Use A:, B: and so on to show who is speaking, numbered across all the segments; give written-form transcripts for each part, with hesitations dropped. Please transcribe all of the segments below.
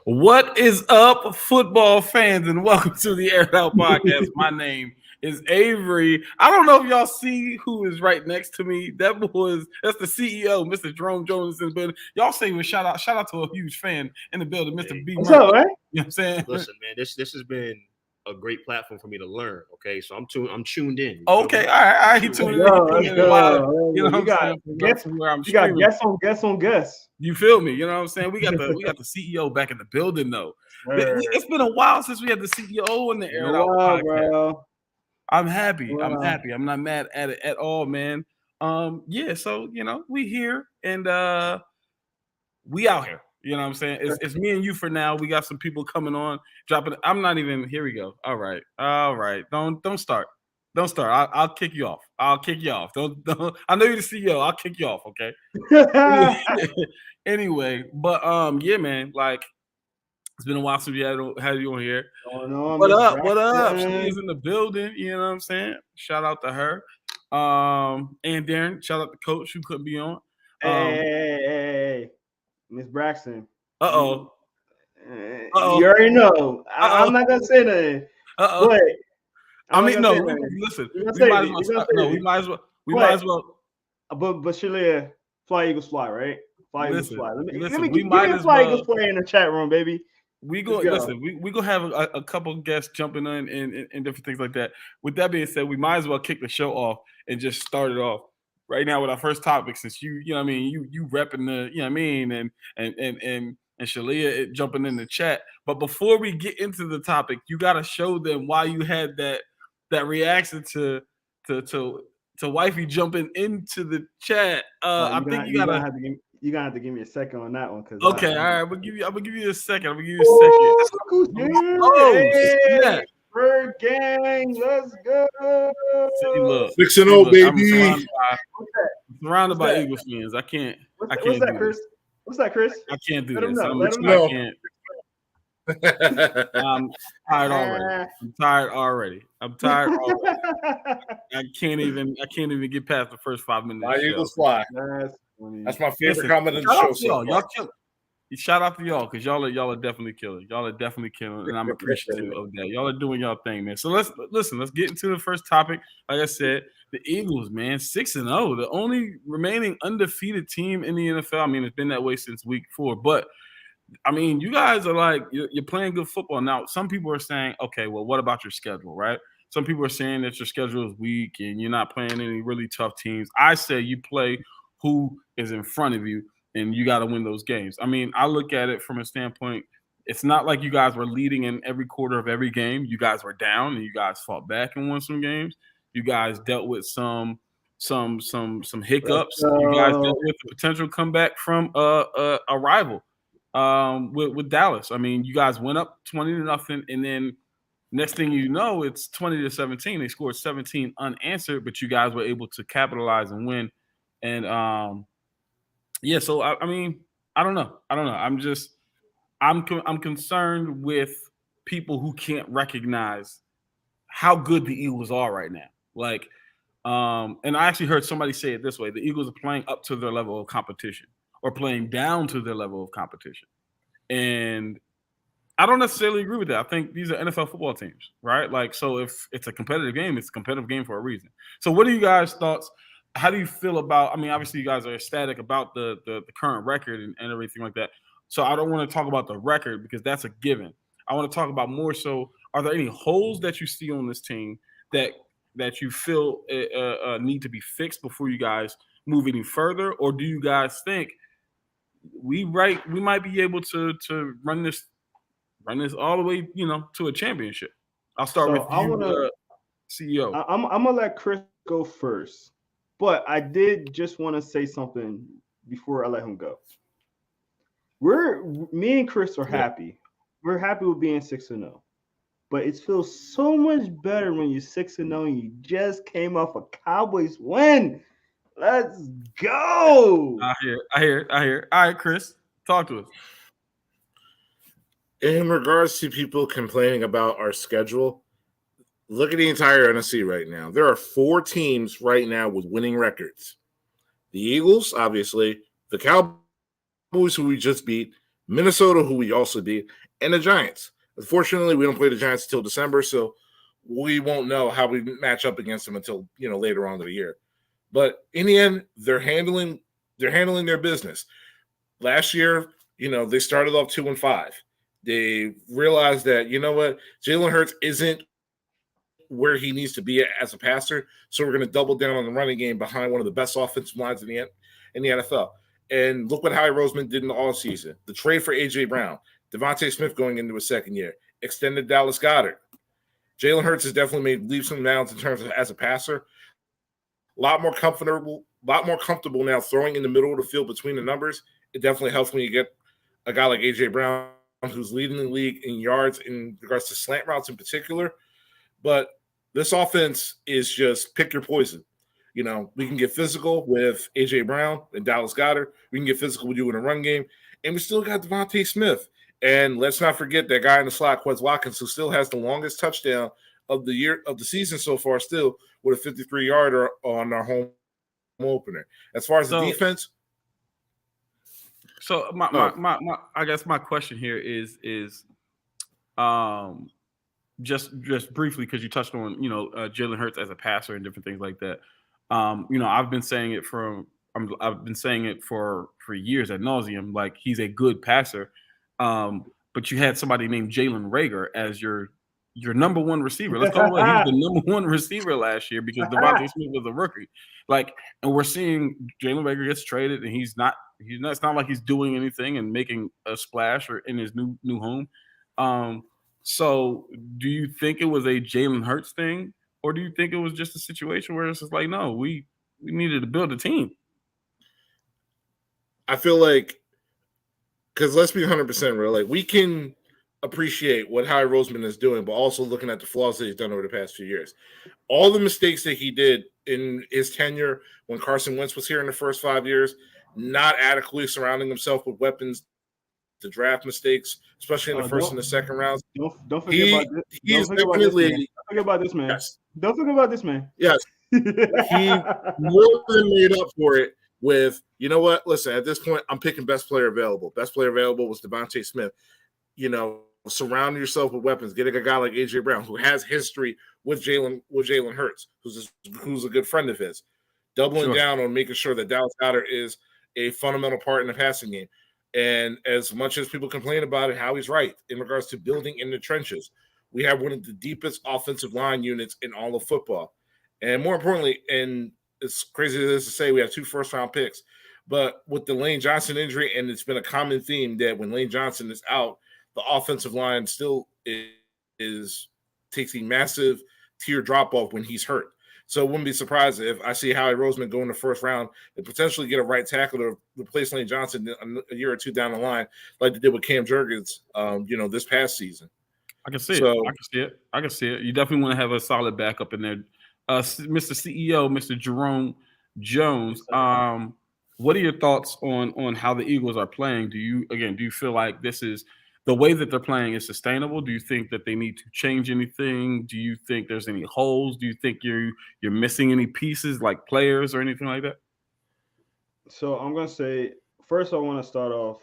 A: What is up, football fans, and welcome to the Air It Out Podcast. My name is Avery. I don't know if y'all see who is right next to me. That's the CEO, Mr. Jerome Jones in the building. Y'all say with shout out to a huge fan in the building, Mr. B.
B: What's up, man?
A: You know what I'm saying?
C: Listen, man, this has been a great platform for me to learn. Okay, so I'm tuned in.
A: Okay, all right. He tuned in. You know what I'm saying?
B: You got guess on guess.
A: You feel me? You know what I'm saying? We got the CEO back in the building though. It's been a while since we had the CEO in the Air It Out Podcast. Bro. I'm happy. Wow. I'm happy. I'm not mad at it at all, man. Yeah. So we here and we out here. You know what I'm saying? It's me and you for now. We got some people coming on, dropping. I'm not even. Here we go. All right. Don't start. Don't start. I'll kick you off. Don't. I know you're the CEO. I'll kick you off. Okay. Anyway, but yeah, man. Like it's been a while since we had you on here. What up? What up? She's in the building. You know what I'm saying? Shout out to her. And Darren. Shout out to Coach who couldn't be on.
B: Hey. Miss Braxton.
A: Uh-oh.
B: You already know. I'm not gonna say nothing.
A: But listen. We might as well.
B: But Shalia, fly Eagles fly, right? Fly Eagles fly. Let me give me fly Eagles fly in the chat room, baby.
A: We gonna have a couple guests jumping in and different things like that. With that being said, we might as well kick the show off and just start it off right now with our first topic, since you know what I mean, you repping the, you know what I mean, and Shalia jumping in the chat. But before we get into the topic, you got to show them why you had that reaction to wifey jumping into the chat. I think you gotta
B: have to give me a second on that one.
A: Okay, all right, I'm gonna give you a second.
B: Yeah. Bird gang, let's go.
A: See, look,
D: 6-0, baby.
A: I'm surrounded by Eagles fans. I can't.
B: What's that, Chris? What's that, Chris?
A: I can't do
B: this.
A: I'm tired already. I can't even get past the first 5 minutes.
D: My Eagles fly. That's my favorite comment of the show.
A: Y'all kill it. Shout out to y'all, because y'all are definitely killing. Y'all are definitely killing, and I'm appreciative of that. Y'all are doing y'all thing, man. So let's get into the first topic. Like I said, the Eagles, man, 6-0, the only remaining undefeated team in the NFL. I mean, it's been that way since week 4, but I mean, you guys are like, you're playing good football. Now, some people are saying, okay, well, what about your schedule, right? Some people are saying that your schedule is weak and you're not playing any really tough teams. I say you play who is in front of you, and you got to win those games. I mean, I look at it from a standpoint, it's not like you guys were leading in every quarter of every game. You guys were down, and you guys fought back and won some games. You guys dealt with some hiccups. You guys dealt with the potential comeback from a rival with Dallas. I mean, you guys went up 20-0, and then next thing you know, it's 20-17. They scored 17 unanswered, but you guys were able to capitalize and win. And yeah, so I mean, I don't know. I'm concerned with people who can't recognize how good the Eagles are right now. Like, and I actually heard somebody say it this way: the Eagles are playing up to their level of competition, or playing down to their level of competition. And I don't necessarily agree with that. I think these are NFL football teams, right? Like, so if it's a competitive game, it's a competitive game for a reason. So what are you guys' thoughts? How do you feel about, I mean, obviously you guys are ecstatic about the current record and everything like that. So I don't want to talk about the record because that's a given. I want to talk about more so, are there any holes that you see on this team that you feel need to be fixed before you guys move any further? Or do you guys think we might be able to run this all the way, to a championship? I'll start with you, CEO.
B: I'm going to let Chris go first. But I did just want to say something before I let him go. Me and Chris are happy. We're happy with being 6-0. But it feels so much better when you're 6-0 and you just came off a Cowboys win. Let's go.
A: I hear. All right, Chris, talk to us.
D: In regards to people complaining about our schedule, look at the entire NFC right now. There are 4 teams right now with winning records. The Eagles, obviously, the Cowboys, who we just beat, Minnesota, who we also beat, and the Giants. Unfortunately, we don't play the Giants until December, so we won't know how we match up against them until later on in the year. But in the end, they're handling their business. Last year, they started off 2-5. They realized that what, Jalen Hurts isn't where he needs to be as a passer, so we're going to double down on the running game behind one of the best offensive lines in the NFL. And look what Howie Roseman did in the offseason. The trade for A.J. Brown, Devontae Smith going into his second year, extended Dallas Goedert. Jalen Hurts has definitely made leaps and bounds in terms of as a passer. A lot more comfortable now throwing in the middle of the field between the numbers. It definitely helps when you get a guy like A.J. Brown who's leading the league in yards in regards to slant routes in particular. But this offense is just pick your poison. We can get physical with A.J. Brown and Dallas Goedert. We can get physical with you in a run game. And we still got Devontae Smith. And let's not forget that guy in the slot, Quez Watkins, who still has the longest touchdown of the season so far, still with a 53-yarder on our home opener. As far as the defense.
A: So my I guess my question here is just briefly, because you touched on Jalen Hurts as a passer and different things like that. I've been saying it for years ad nauseum, like he's a good passer. But you had somebody named Jalen Reagor as your number one receiver. Let's call it, he was the number one receiver last year because Devontae Smith was a rookie. And we're seeing Jalen Reagor gets traded, and it's not like he's doing anything and making a splash or in his new home. So do you think it was a Jalen Hurts thing, or do you think it was just a situation where it's just like, no, we needed to build a team?
D: I feel like, because let's be 100% real, like we can appreciate what Howie Roseman is doing, but also looking at the flaws that he's done over the past few years. All the mistakes that he did in his tenure when Carson Wentz was here in the first 5 years, not adequately surrounding himself with weapons to draft mistakes, especially in the first and the second rounds.
B: Don't forget about this. Don't forget about this man. Yes. Don't forget about this man.
D: Yes. He more than made up for it with, you know what? Listen, at this point, I'm picking best player available. Best player available was Devontae Smith. Surround yourself with weapons. Getting a guy like A.J. Brown, who has history with Jalen Hurts, who's a good friend of his. Doubling down on making sure that Dallas Goedert is a fundamental part in the passing game. And as much as people complain about it, Howie's right in regards to building in the trenches. We have one of the deepest offensive line units in all of football. And more importantly, and it's crazy as it is to say, we have 2 first-round picks. But with the Lane Johnson injury, and it's been a common theme that when Lane Johnson is out, the offensive line still takes a massive tier drop-off when he's hurt. So it wouldn't be surprised if I see Howie Roseman go in the first round and potentially get a right tackle to replace Lane Johnson a year or two down the line, like they did with Cam Jurgens, this past season.
A: I can see it. I can see it. You definitely want to have a solid backup in there. Mr. CEO, Mr. Jerome Jones, what are your thoughts on how the Eagles are playing? Do you feel like this is the way that they're playing is sustainable? Do you think that they need to change anything? Do you think there's any holes? Do you think you're missing any pieces like players or anything like that?
B: So I'm going to say, first I want to start off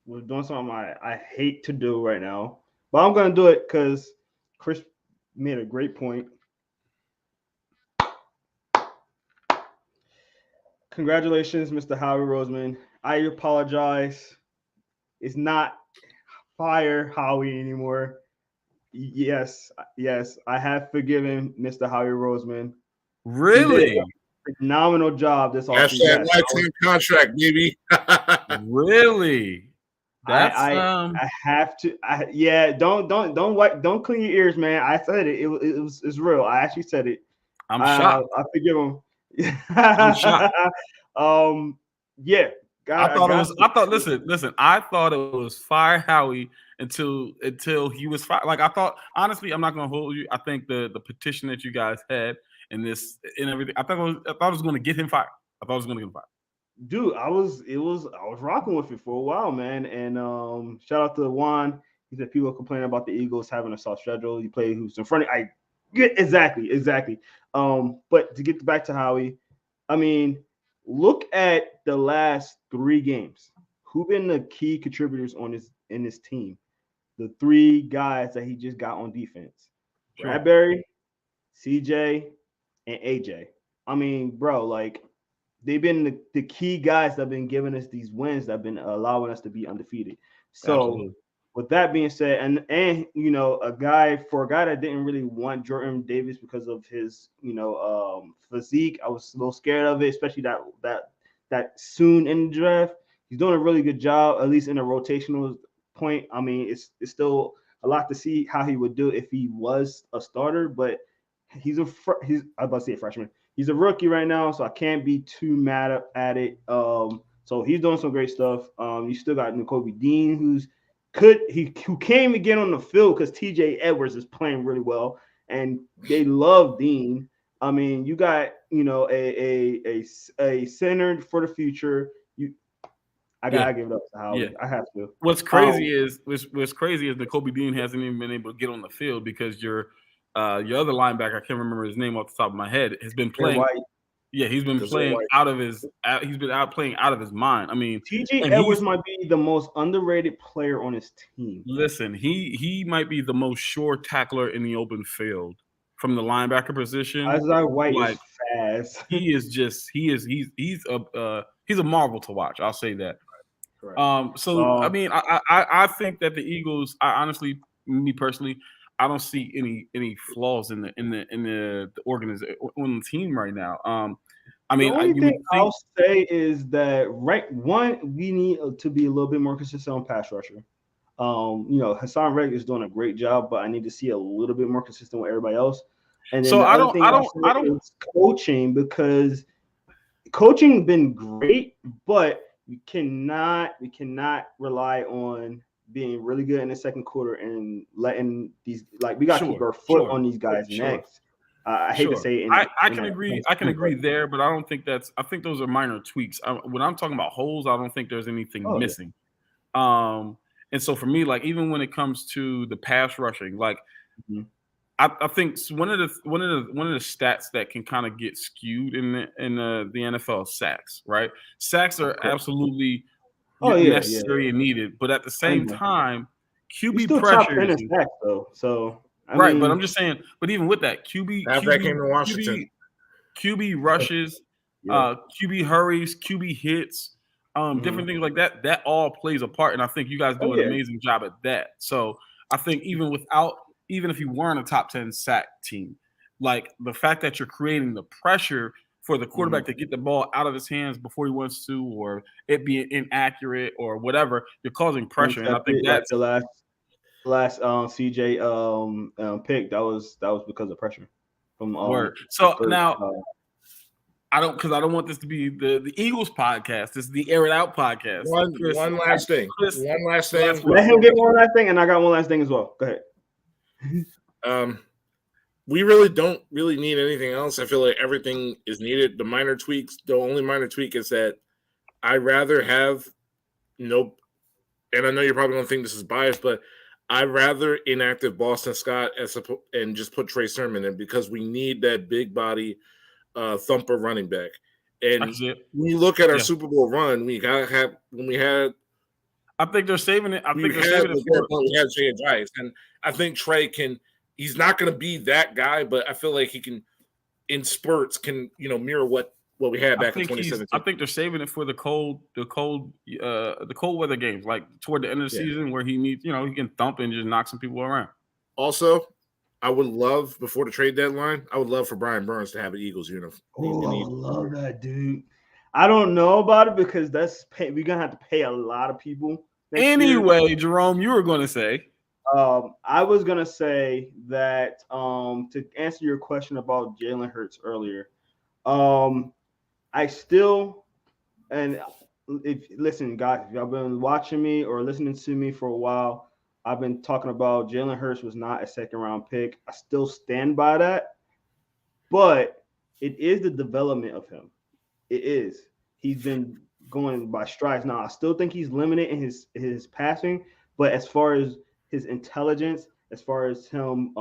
B: with doing something I hate to do right now, but I'm going to do it because Chris made a great point. Congratulations, Mr. Howie Roseman. I apologize. It's not fire Howie anymore. Yes, I have forgiven Mr. Howie Roseman.
A: Really?
B: Phenomenal job this offseason.
D: Hashtag lifetime contract, baby.
A: Really? That's
B: I have to. Don't clean your ears, man. I said it. It's real. I actually said it.
A: I'm shocked.
B: I forgive him.
A: I'm shocked.
B: Yeah.
A: I thought it was fire Howie until he was fired. Like I thought, honestly, I'm not gonna hold you. I think the petition that you guys had and this and everything, I thought it was gonna get him fired. I thought it was gonna get him fired.
B: Dude, I was rocking with it for a while, man. And shout out to Juan. He said people complaining about the Eagles having a soft schedule. You play who's in front of exactly. But to get back to Howie, I mean, look at the last 3 games. who been the key contributors on this in this team? The three guys that he just got on defense:
A: Sure.
B: Bradbury, CJ, and AJ. I mean, bro, like they've been the key guys that have been giving us these wins that have been allowing us to be undefeated. So
A: Absolutely.
B: with that being said, and you know, a guy that didn't really want Jordan Davis because of his physique, I was a little scared of it, especially that soon in the draft. He's doing a really good job, at least in a rotational point. I mean, it's still a lot to see how he would do if he was a starter, but he's I was about to say a freshman. He's a rookie right now, so I can't be too mad at it. So he's doing some great stuff. You still got Nakobe Dean, who came again on the field because TJ Edwards is playing really well, and they love Dean. I mean, you got a center for the future. I gotta give it up to Howie.
A: Yeah.
B: I have to.
A: What's crazy is Nakobe Dean hasn't even been able to get on the field because your other linebacker, I can't remember his name off the top of my head, has been playing. Yeah, he's been playing out of his. He's been playing out of his mind. I mean,
B: TJ Edwards might be the most underrated player on his team.
A: Listen, he might be the most sure tackler in the open field from the linebacker position.
B: Isaiah White is fast.
A: He's a marvel to watch. I'll say that.
B: Correct.
A: I mean, I think that the Eagles. I honestly, me personally, I don't see any flaws in the organization on the team right now. I mean,
B: the only thing I'll say is that we need to be a little bit more consistent on pass rusher. Hassan Reddick is doing a great job, but I need to see a little bit more consistent with everybody else. And then
A: so I don't
B: coaching, because coaching been great, but we cannot rely on being really good in the second quarter and letting these we got to keep our foot on these guys' necks. I hate to say it.
A: I can agree there, but I don't think I think those are minor tweaks. When I'm talking about holes, I don't think there's anything missing. Yeah. And so for me, like even when it comes to the pass rushing, like I think one of the stats that can kind of get skewed in the NFL is sacks, right? Sacks are absolutely necessary and needed, but at the same time, QB pressure
B: in a sack though. So
A: but I'm just saying. But even with that, QB
D: came to Washington.
A: QB rushes, QB hurries, QB hits, different things like that. That all plays a part, and I think you guys do an amazing job at that. So I think even if you weren't a top 10 sack team, like the fact that you're creating the pressure for the quarterback to get the ball out of his hands before he wants to, or it being inaccurate or whatever, you're causing pressure. And I think that's
B: the last CJ pick. That was because of pressure from
A: word. So now I don't want this to be the Eagles podcast. This is the Air It Out podcast.
D: One last thing.
B: Let him get one last thing, and I got one last thing as well. Go ahead.
D: We really don't need anything else. I feel like everything is needed. The minor tweaks, the only minor tweak is that I'd rather have and I know you're probably going to think this is biased, but I'd rather inactive Boston Scott and just put Trey Sermon in, because we need that big body thumper running back. And when you look at our Super Bowl run, we had.
A: I think they're saving it.
D: We had Jay Ajayi, and I think Trey can. He's not going to be that guy, but I feel like he can, in spurts, mirror what we had back in 2017.
A: I think they're saving it for the cold weather games, like toward the end of the season, where he needs, he can thump and just knock some people around.
D: Also, I would love, before the trade deadline, I would love for Brian Burns to have an Eagles uniform.
B: Oh, I love that, dude. I don't know about it because we're gonna have to pay a lot of people.
A: Anyway, Jerome, you were going to say.
B: I was gonna say that to answer your question about Jalen Hurts earlier, I still, and listen, guys, if y'all been watching me or listening to me for a while, I've been talking about Jalen Hurts was not a second round pick. I still stand by that, but it is the development of him. It is. He's been going by strides. Now, I still think he's limited in his passing, but as far as his intelligence, as far as him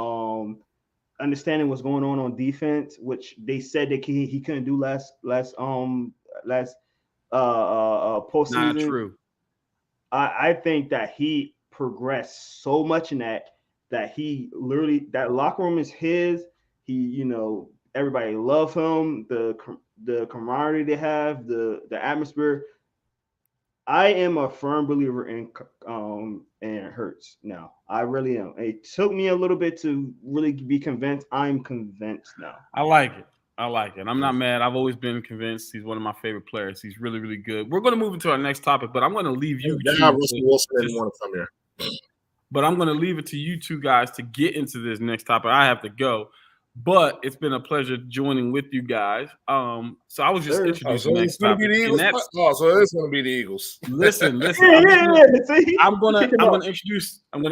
B: understanding what's going on defense, which they said that he couldn't do last postseason.
A: Not true.
B: I think that he progressed so much in that he literally that locker room is his. He, everybody love him. The camaraderie they have, the atmosphere. I am a firm believer in Hurts now. I really am. It took me a little bit to really be convinced. I'm convinced now.
A: I like it. I like it. I'm not mad. I've always been convinced he's one of my favorite players. He's really, really good. We're going to move into our next topic, but I'm going to leave you
D: Yeah,
A: two.
D: Russell Wilson didn't want to come here.
A: But I'm going to leave it to you two guys to get into this next topic. I have to go. But it's been a pleasure joining with you guys. So I was just introducing the next topic.
D: So it's going to be the Eagles.
A: Listen. I'm gonna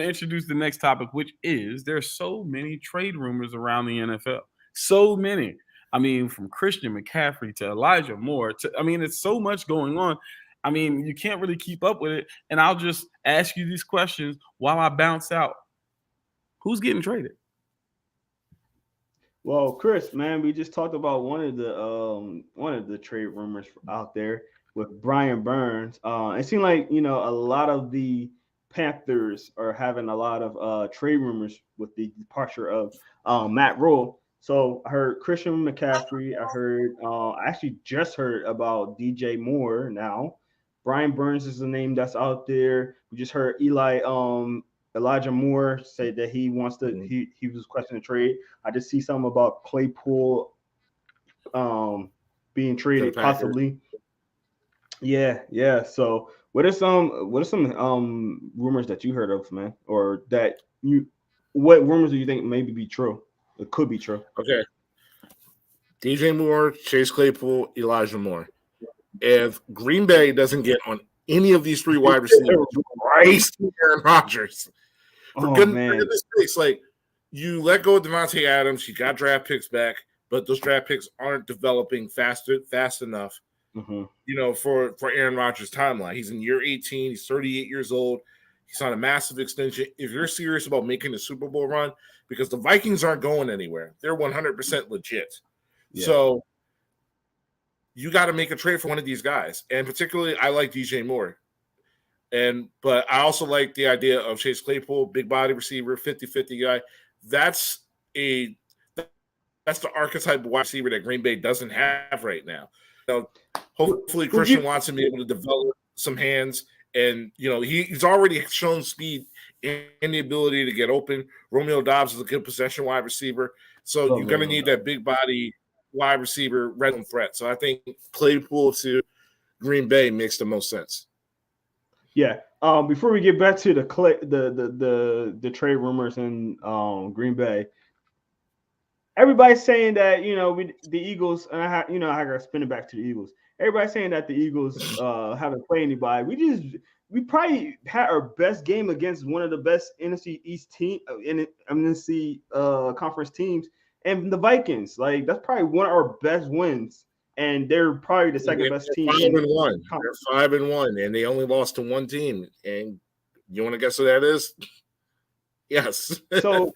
A: introduce the next topic, which is there's so many trade rumors around the NFL. So many. I mean, from Christian McCaffrey to Elijah Moore it's so much going on. I mean, you can't really keep up with it. And I'll just ask you these questions while I bounce out. Who's getting traded?
B: Well, Chris, man, we just talked about one of the trade rumors out there with Brian Burns. It seemed like a lot of the Panthers are having a lot of trade rumors with the departure of Matt Rule. So I heard Christian McCaffrey. I actually just heard about DJ Moore now. Brian Burns is the name that's out there. We just heard Elijah Moore said that he wants to. He was questioning trade. I just see something about Claypool being traded possibly. Yeah. So what are some rumors that you heard of, man, or what rumors do you think maybe be true? It could be true.
D: Okay. DJ Moore, Chase Claypool, Elijah Moore. If Green Bay doesn't get on any of these three wide receivers, Aaron Rodgers. For goodness sakes, like you let go of Devontae Adams, you got draft picks back, but those draft picks aren't developing fast enough. For Aaron Rodgers' timeline. He's in year 18. He's 38 years old. He's on a massive extension. If you're serious about making a Super Bowl run, because the Vikings aren't going anywhere, they're 100% legit. Yeah. So you got to make a trade for one of these guys. And particularly, I like DJ Moore. But I also like the idea of Chase Claypool, big body receiver, 50-50 guy. That's the archetype of wide receiver that Green Bay doesn't have right now. Hopefully Christian Watson be able to develop some hands, and he's already shown speed and the ability to get open. Romeo Doubs is a good possession wide receiver, so you're going to need that big body wide receiver red zone threat. So I think Claypool to Green Bay makes the most sense.
B: Yeah. Before we get back to the trade rumors in Green Bay, everybody's saying that the Eagles, and I gotta spin it back to the Eagles. Everybody's saying that the Eagles haven't played anybody. We probably had our best game against one of the best NFC East NFC conference teams, and the Vikings. Like that's probably one of our best wins, and they're probably the second best team.
D: 5-1. They're 5-1, and they only lost to one team. And you want to guess who that is? Yes.
B: So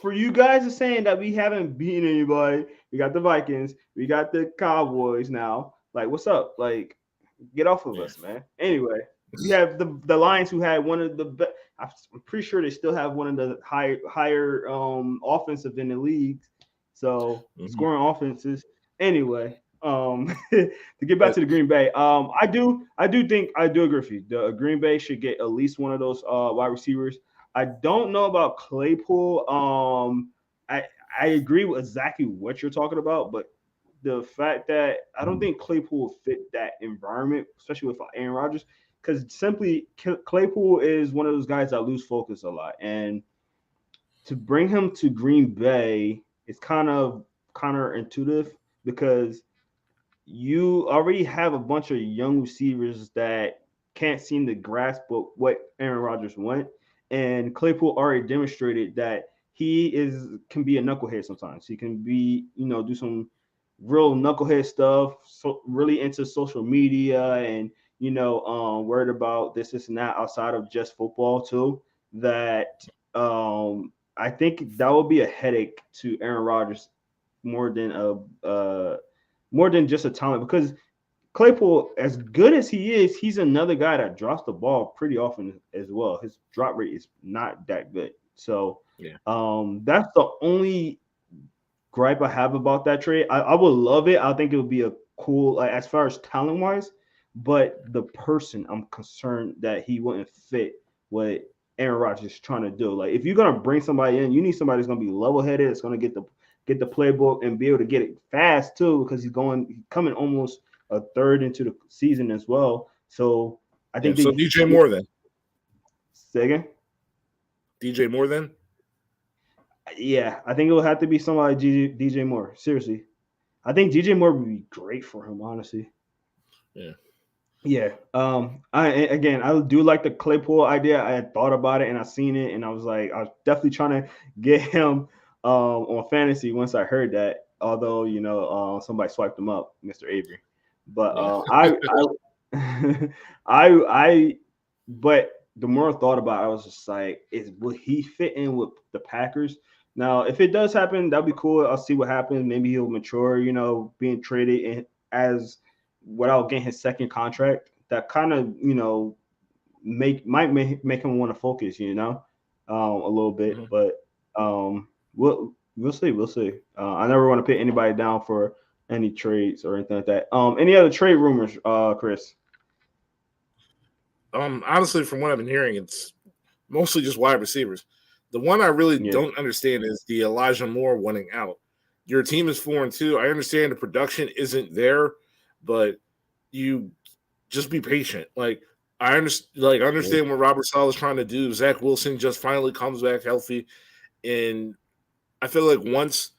B: for you guys are saying that we haven't beaten anybody, we got the Vikings, we got the Cowboys now. Like, what's up? Like, get off of us, man. Anyway, we have the Lions who had one of the best. I'm pretty sure they still have one of the higher offensive in the league. So scoring offenses. Anyway, to get back to the Green Bay, I do agree with you. The Green Bay should get at least one of those wide receivers. I don't know about Claypool. I agree with exactly what you're talking about, but the fact that I don't think Claypool will fit that environment, especially with Aaron Rodgers, because simply Claypool is one of those guys that lose focus a lot, and to bring him to Green Bay is kind of counterintuitive because you already have a bunch of young receivers that can't seem to grasp what Aaron Rodgers wants. And Claypool already demonstrated that he can be a knucklehead sometimes. He can be, do some real knucklehead stuff, so really into social media and, worried about this and that outside of just football too. That I think that will be a headache to Aaron Rodgers more than just a talent, because Claypool, as good as he is, he's another guy that drops the ball pretty often as well. His drop rate is not that good. So
D: Yeah.
B: that's the only gripe I have about that trade. I would love it. I think it would be a cool, like, as far as talent wise, but the person, I'm concerned that he wouldn't fit what Aaron Rodgers is trying to do. Like, if you're gonna bring somebody in, you need somebody that's gonna be level headed, that's gonna get the playbook and be able to get it fast too, because he's coming almost a third into the season as well. So I think
D: So DJ Moore then.
B: Say again?
D: DJ Moore then?
B: Yeah, I think it would have to be somebody DJ Moore. Seriously. I think DJ Moore would be great for him, honestly.
D: Yeah.
B: Yeah. I do like the Claypool idea. I had thought about it and I seen it, and I was definitely trying to get him on fantasy once I heard that. Although, somebody swiped him up, Mr. Avery. But but the more I thought about it, I was just like, will he fit in with the Packers? Now, if it does happen, that'd be cool. I'll see what happens. Maybe he'll mature, being traded as without getting his second contract. That kind of, might make him want to focus, a little bit.
D: Mm-hmm.
B: But we'll see. We'll see. I never want to put anybody down for any trades or anything like that. Any other trade rumors, Chris?
D: Honestly, from what I've been hearing, it's mostly just wide receivers. The one I really don't understand is the Elijah Moore wanting out. Your team is 4-2. I understand the production isn't there, but you just be patient. Like, I understand what Robert Saleh is trying to do. Zach Wilson just finally comes back healthy, and I feel like once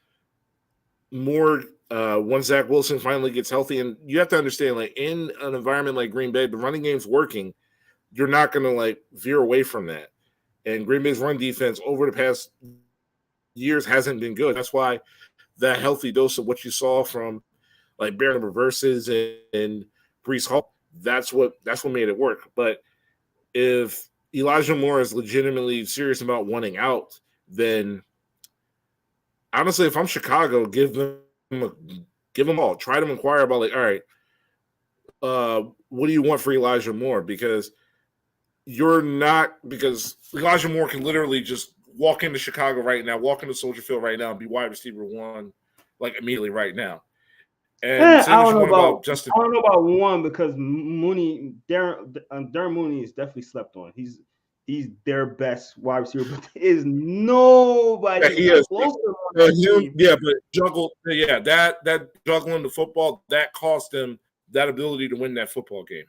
D: Zach Wilson finally gets healthy, and you have to understand, like, in an environment like Green Bay, the running game's working. You're not going to veer away from that. And Green Bay's run defense over the past years hasn't been good. That's why that healthy dose of what you saw from Baron Reverses and Breece Hall, that's what made it work. But if Elijah Moore is legitimately serious about wanting out, then honestly, if I'm Chicago, give them all. Try to inquire about all right, what do you want for Elijah Moore? Because Elijah Moore can literally just walk into Chicago right now, walk into Soldier Field right now, and be wide receiver one, immediately right now. And
B: I don't know about one, because Darren Mooney is definitely slept on. He's their best wide receiver, but there is nobody close to him.
D: That juggling the football, that cost them that ability to win that football game.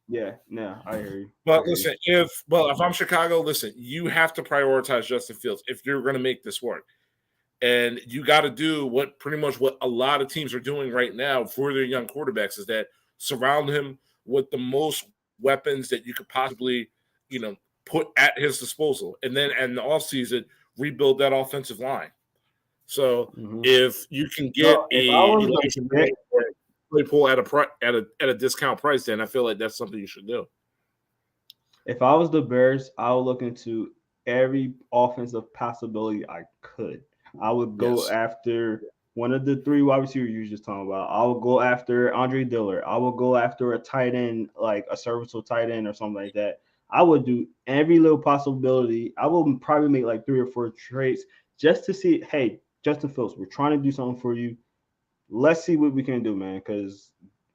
B: Yeah, no, I hear you.
D: But listen, if I'm Chicago, you have to prioritize Justin Fields if you're going to make this work. And you got to do pretty much what a lot of teams are doing right now for their young quarterbacks, is that surround him with the most weapons that you could possibly, put at his disposal. And then in the offseason, rebuild that offensive line. So if you can get Claypool at a discount price, then I feel like that's something you should do.
B: If I was the Bears, I would look into every offensive possibility I could. I would go after one of the three wide receivers you were just talking about. I would go after Andre Dillard. I would go after a tight end, like a serviceable tight end or something like that. I would do every little possibility. I will probably make 3 or 4 trades just to see, hey, Justin Fields, we're trying to do something for you. Let's see what we can do, man, because,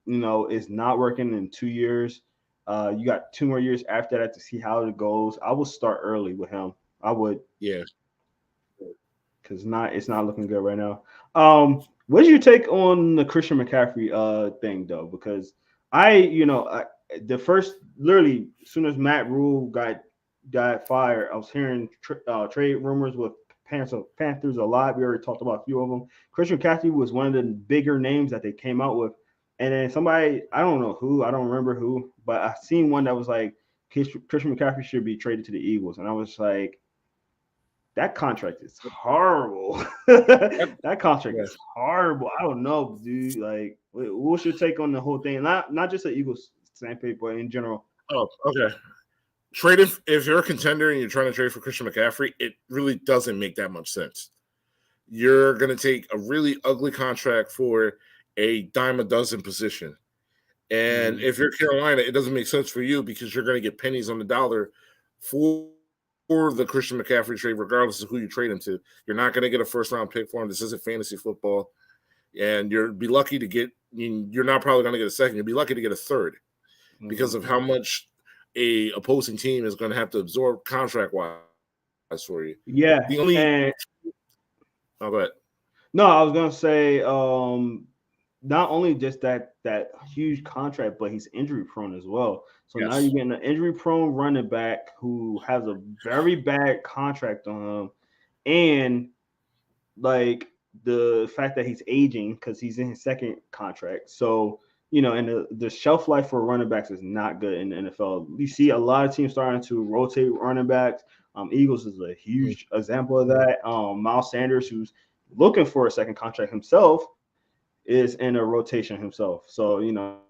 B: it's not working in 2 years. You got 2 more years after that to see how it goes. I would start early with him. I would.
D: Yeah.
B: Because it's not looking good right now. What's your take on the Christian McCaffrey thing, though? Because the first, literally, as soon as Matt Rule got fired, I was hearing trade rumors with Panthers a lot. We already talked about a few of them. Christian McCaffrey was one of the bigger names that they came out with. And then somebody, I don't know who, I don't remember who, but I seen one that was like, Christian McCaffrey should be traded to the Eagles. And I was like, that contract is horrible. That contract is horrible. I don't know, dude. What's your take on the whole thing? Not just the Eagles standpoint, but in general.
D: Oh, okay. If you're a contender and you're trying to trade for Christian McCaffrey, it really doesn't make that much sense. You're going to take a really ugly contract for a dime a dozen position. And if you're Carolina, it doesn't make sense for you because you're going to get pennies on the dollar for the Christian McCaffrey trade, regardless of who you trade him to. You're not going to get a first-round pick for him. This isn't fantasy football. And you'll be lucky to get – you're not probably going to get a second. You'll be lucky to get a third because of how much a opposing team is going to have to absorb contract-wise for you.
B: Yeah.
D: The only – go ahead.
B: No, I was going to say not only just that huge contract, but he's injury prone as well. So now you're getting an injury prone running back who has a very bad contract on him, and like the fact that he's aging because he's in his second contract. So and the shelf life for running backs is not good in the NFL. We see a lot of teams starting to rotate running backs. Eagles is a huge example of that. Miles Sanders, who's looking for a second contract himself, is in a rotation himself. So,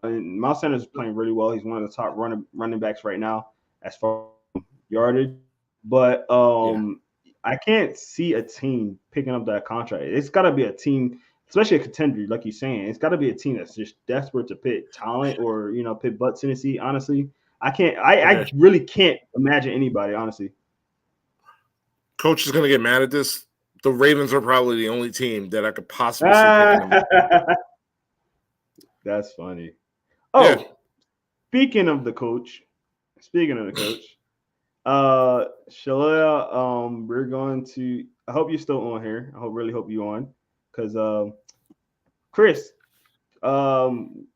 B: Miles Sanders is playing really well. He's one of the top running backs right now as far as yardage. But I can't see a team picking up that contract. It's got to be a team, especially a contender, like you're saying. It's got to be a team that's just desperate to pit talent or, pit butts in the seat, honestly. I really can't imagine anybody, honestly.
D: Coach is going to get mad at this. The Ravens are probably the only team that I could possibly see picking them up.
B: That's funny. Oh, speaking of the coach, Shalaya, we're going to. I hope you're still on here. I really hope you're on, because Chris, I'm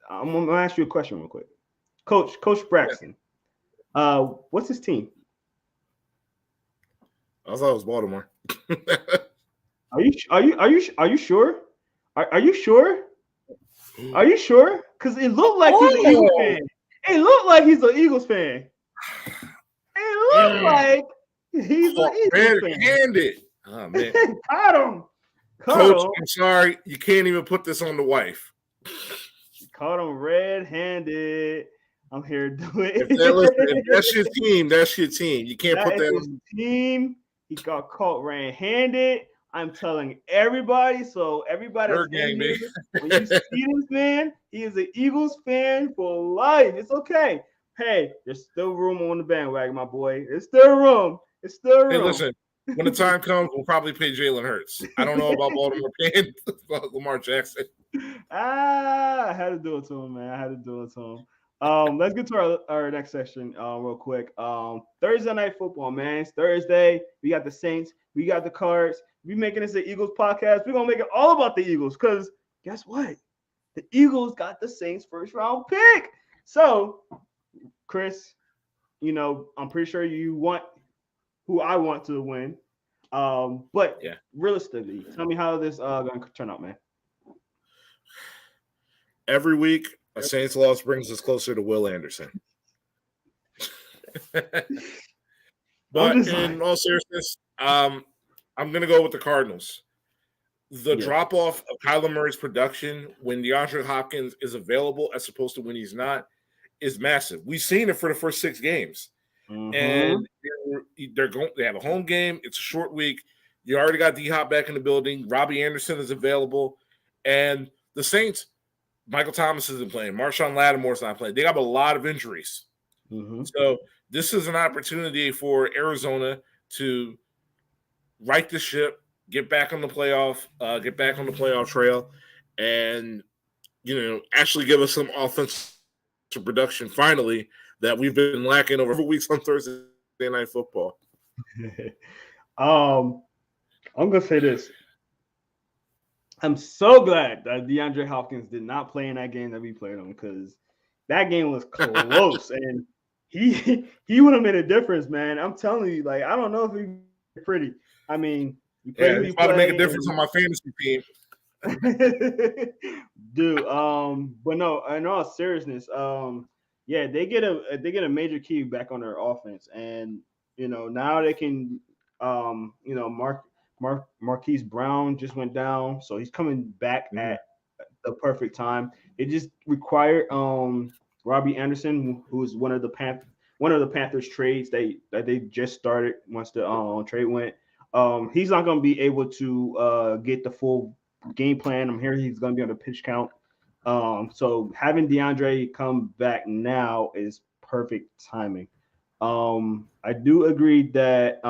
B: gonna ask you a question real quick. Coach Braxton, what's his team?
D: I thought it was Baltimore.
B: Are you sure? Are you sure? Are you sure? Because it looked like he's an Eagles fan. It looked like he's an Eagles fan. It looked like he's an Eagles fan.
D: Red-handed. Oh man,
B: Caught him.
D: Coach, I'm sorry, you can't even put this on the wife.
B: Caught him red-handed. I'm here to do it.
D: If that's your team, that's your team. You can't put that on
B: the team. He got caught red-handed. I'm telling everybody, so everybody that's
D: gang,
B: when you see this man, he is an Eagles fan for life. It's okay. Hey, there's still room on the bandwagon, my boy. There's still room. It's still room.
D: Hey, listen, when the time comes, we'll probably pay Jalen Hurts. I don't know about Baltimore paying Lamar Jackson.
B: I had to do it to him, man. I had to do it to him. Let's get to our next section real quick. Thursday night football, man. It's Thursday. We got the Saints. We got the Cards. We making this an Eagles podcast. We're gonna make it all about the Eagles because guess what? The Eagles got the Saints first round pick. So, Chris, I'm pretty sure you want who I want to win. But realistically, tell me how this gonna turn out, man.
D: Every week, a Saints loss brings us closer to Will Anderson. But in all seriousness, I'm going to go with the Cardinals. The drop-off of Kyler Murray's production when DeAndre Hopkins is available as opposed to when he's not is massive. We've seen it for the first 6 games. And they have a home game. It's a short week. You already got D-Hop back in the building. Robbie Anderson is available. And the Saints, Michael Thomas isn't playing. Marshawn Lattimore's not playing. They got a lot of injuries. So this is an opportunity for Arizona to right the ship, get back on the playoff trail, and actually give us some offensive production finally that we've been lacking over weeks on Thursday night football.
B: I'm gonna say this. I'm so glad that DeAndre Hopkins did not play in that game that we played on because that game was close and he would have made a difference, man. I'm telling you, like, I don't know if he's pretty. I mean,
D: he's about to make a difference on my fantasy team.
B: Dude, but no, in all seriousness, they get a major key back on their offense, and now they can, Marquise Brown just went down, so he's coming back at the perfect time. It just required Robbie Anderson, who is one of the Panthers trades that they just started once the trade went. He's not going to be able to get the full game plan. I'm hearing he's going to be on the pitch count. So having DeAndre come back now is perfect timing. I do agree that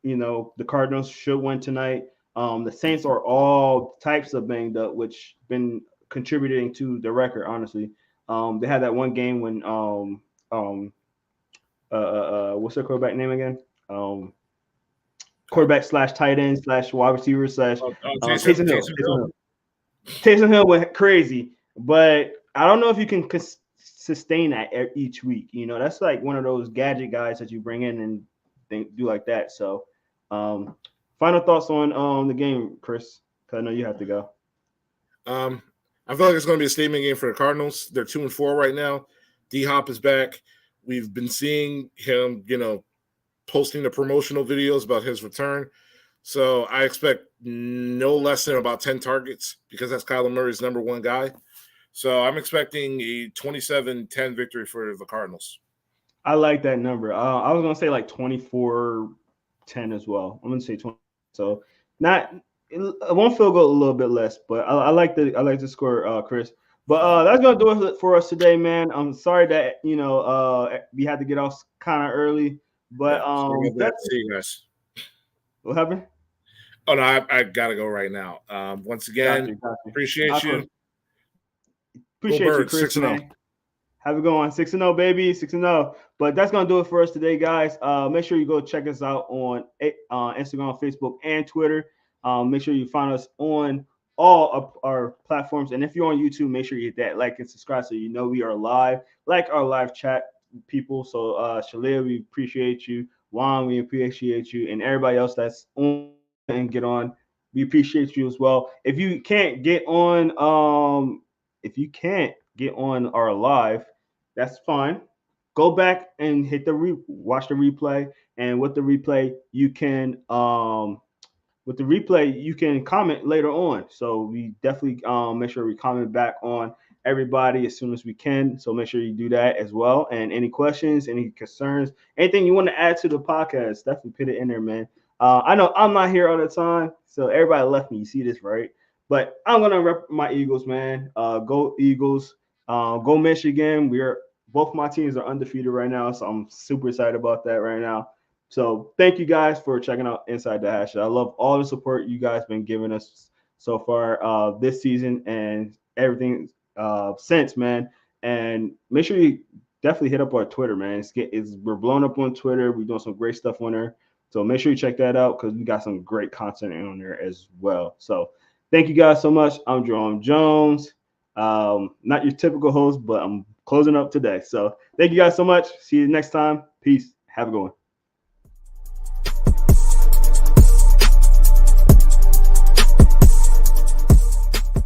B: the Cardinals should win tonight. The Saints are all types of banged up, which been contributing to the record. Honestly, they had that one game when what's their quarterback name again? Quarterback slash tight end slash wide receiver slash Taysom Hill. Taysom Hill went crazy, but I don't know if you can sustain that each week. That's like one of those gadget guys that you bring in and do like that. So, final thoughts on the game, Chris? Because I know you have to go.
D: I feel like it's going to be a statement game for the Cardinals. They're 2-4 right now. D-Hop is back. We've been seeing him, posting the promotional videos about his return. So I expect no less than about 10 targets because that's Kyler Murray's number one guy. So I'm expecting a 27-10 victory for the Cardinals.
B: I like that number. I was going to say like 24-10 as well. I'm going to say 20. So not one field goal a little bit less, but I like the score, Chris. But that's going to do it for us today, man. I'm sorry that, we had to get off kind of early. But
D: see you guys.
B: What happened?
D: Oh no, I gotta go right now. Once again, appreciate you.
B: Appreciate you, Chris. 6-0. Have a good one. 6-0, baby. 6-0. But that's gonna do it for us today, guys. Make sure you go check us out on Instagram, Facebook, and Twitter. Make sure you find us on all of our platforms. And if you're on YouTube, make sure you hit that like and subscribe so you know we are live. Like our live chat people. So Shalia, we appreciate you. Juan, we appreciate you, and everybody else that's on and get on, we appreciate you as well. If you can't get on our live, that's fine. Go back and hit watch the replay, and with the replay you can comment later on. So we definitely make sure we comment back on everybody as soon as we can. So make sure you do that as well. And any questions, any concerns, anything you want to add to the podcast, definitely put it in there, man. I know I'm not here all the time, so everybody left me. You see this, right? But I'm gonna rep my Eagles, man. Go Eagles. Go Michigan. Both my teams are undefeated right now, so I'm super excited about that right now. So thank you guys for checking out Inside the Hash. I love all the support you guys been giving us so far this season and everything since, man. And make sure you definitely hit up our Twitter, man. We're blowing up on Twitter. We're doing some great stuff on there. So make sure you check that out because we got some great content on there as well. So thank you guys so much. I'm Jerome Jones. Not your typical host, but I'm closing up today. So thank you guys so much. See you next time. Peace. Have a good one.